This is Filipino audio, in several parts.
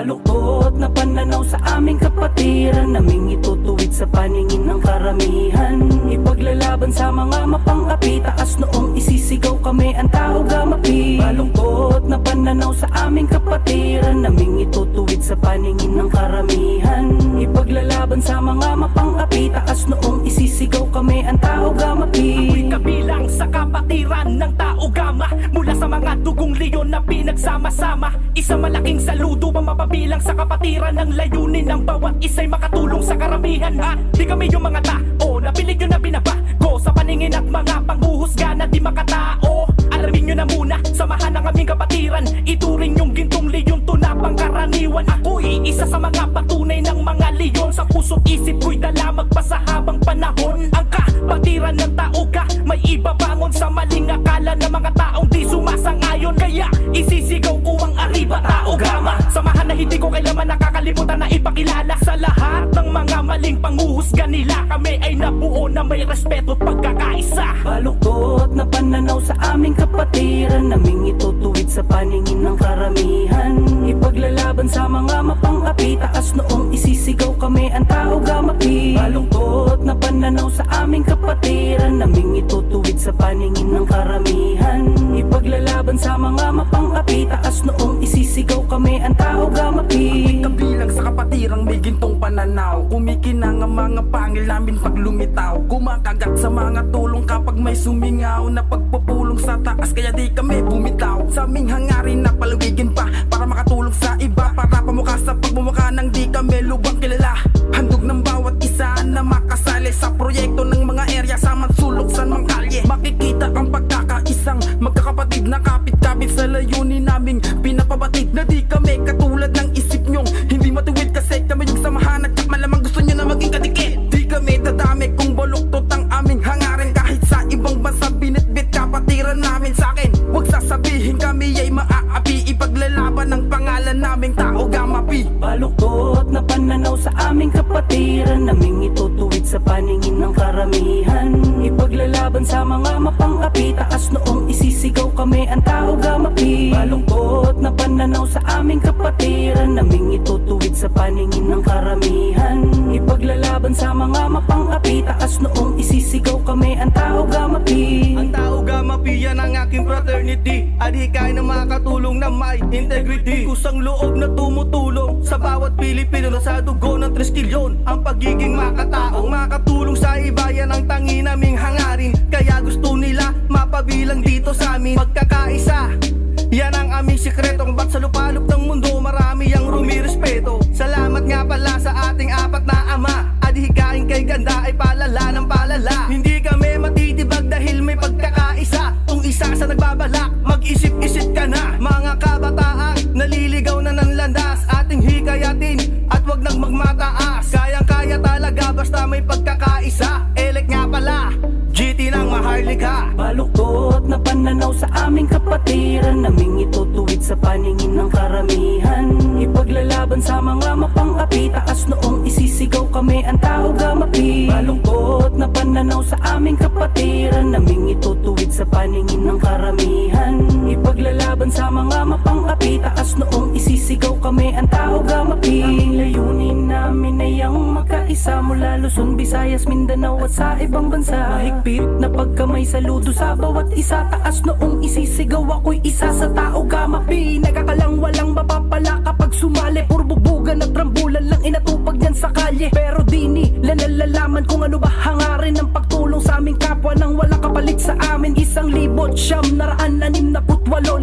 Baluktot na pananaw sa aming kapatiran, naming itutuwid sa paningin ng karamihan. Ipaglalaban sa mga mapang-api, taas noong isisigaw kami ang tao gamapi. Baluktot na pananaw sa aming kapatiran, naming itutuwid sa paningin ng karamihan. Ipaglalaban sa mga mapang-api, taas noong isisigaw kami ang tao gamapi. Ako'y kabilang sa kapatiran ng tao gama, mula sa mga dugong leon na pinagsama-sama. Isang malaking saludo ang mapabilang sa kapatiran, ng layunin ng bawat isa'y makatulong sa karamihan. At di kami yung mga tao na pilit nyo na binabago sa paningin at mga panghuhusga na di makatao. Alamin nyo na muna, samahan ng aming kapatiran, ituring yung gintong leon, tunapang karaniwan. Ako'y isa sa mga patunay ng mga leon, sa puso't isip ko'y dala magpasa habang panahon. Ang kapatiran ng tao ka, may ibabangon sa maling akala ng mga taong di sumasang-ayon. Kaya isisigaw ko ang arriba tao gama, samahan na hindi ko kailanman nakakalimutan na ipakilala sa lahat ng mga maling panghuhusga nila. Kami ay nabuo na may respeto at pagkakaisa. Baluktot na pananaw sa aming kapatiran, naming itutuwid sa paningin ng karamihan. Ipaglalaban sa mga mapang-api, taas noong isisigaw kami ang tao gamapi. Baluktot na pananaw sa aming kapatiran, naming itutuwid sa paningin ng karamihan. Ipaglalaban sa mga mapang-api, taas noong isisigaw kami ang tao gamapi. Kabilang sa kapatirang may gintong pananaw, kumikinang ang mga pangil namin pag lumitaw. Kumakagat sa mga tulong kapag may sumingaw na pagpupulong sa taas, kaya di kami bumitaw. Sa aming hangarin na palawigin pa para makatulong sa iba, para pamukha sa pagmumukha nang di kami lubang kilala. Handog ng bawat isa na makasali sa proyekto ng mga area sa mansulok sa mga kalye. Makikita ang pagkakaisang magkakapatid na kapit-kapit sa layunin naming pinapabatid, na di kami katulad ng isip nyong hindi matuwid, kasi kami yung samahan at malamang gusto nyo na maging kadikit. Di kami dadami kung baluktot ang aming hangarin, kahit sa ibang bansa binitbit kapatiran namin sa akin. Huwag sasabihin kami ay maaapi, ipaglalaban ng pangalan naming tao gamapi. Baluktot na pananaw sa aming kapatiran, naming itutuwid sa paningin ng karamihan. Ipaglalaban sa mga mapang-api, taas noong isisigaw kami ang tao gamapi. Baluktot na pananaw sa aming kapatiran, naming itutuwid sa paningin ng karamihan. Ipaglalaban sa mga mapang-api, taas noong isisigaw kami ang tao gamapi. Ang tao gamapi, yan ang aking fraternity. Adhikay na makatulong na may integrity. Kusang loob na tumutulong sa bawat Pilipino na sa dugo ng 3 kilyon. Ang pagiging makataong makatulong sa iba, yan ang tangi naming hangarin. Kaya gusto nila mapabilang dito sa amin. Pagkakaisa, yan ang aming sikretong ba't sa lupalop ng mundo marami ang rumirespeto. Salamat nga pala sa ating apat na ama, adhikain kay ganda ay palala ng palala. Hindi kami matitibag dahil may pagkakaisa. Kung isa sa nagbabalak, mag-isip-isip ka na. Mga kabataang naliligaw na ng landas, ating hikayatin at wag nang magmataas. Kayang-kaya talaga basta may pagkakaisa. Elek nga pala, GT ng maharlika. Baluktot na pananaw sa aming kapatiran, naming itutuwid sa paningin ng karamihan. Ipaglalaban sa mga mapang-api, taas noong isisigaw kami ang tao gamapi. Baluktot na pananaw sa aming kapatiran, naming itutuwid sa paningin ng karamihan. Ipaglalaban sa mga mapang-api, taas noong isisigaw kami ang tao gamapi. Ang layunin namin ay ang magkaisa, mula Luzon, Visayas, Mindanao at sa ibang bansa. Mahigpit na pagkamay saludo sa bawat isa, taas noong isisigaw ako'y isa sa tao gamapi. Nagkakalang walang mapapala kapag sumali, purbubugan at rambulan lang inatupag yan sa kalye. Pero di nila nalalaman kung ano ba hangarin ng pagtulong sa aming kapwa nang wala kapalit sa amin. 1,968,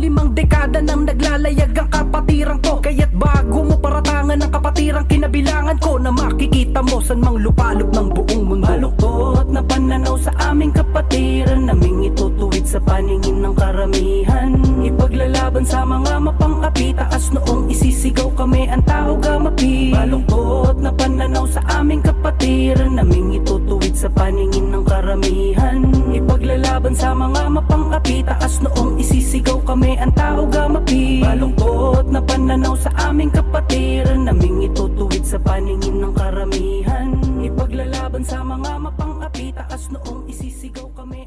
5 dekada nang naglalayag ang kapatiran ko. Kaya't bago mo paratangan ang kapatirang kinabilangan ko, na makikita mo san mang lupalop ng buong mundo. Baluktot na pananaw sa aming kapatiran, naming itutuwid sa paningin ng karamihan. Ipaglalaban sa mga mapang-api, taas noong isisigaw kami ang tao gamapi. Baluktot na pananaw sa aming kapatiran, naming itutuwid sa paningin ng karamihan. Ipaglalaban sa mga mapang-api, taas noong isisigaw kami ang tao gamapi. Baluktot na pananaw sa aming kapatiran, naming itutuwid sa paningin ng karamihan. Ipaglalaban sa mga mapang-api, taas noong isisigaw kami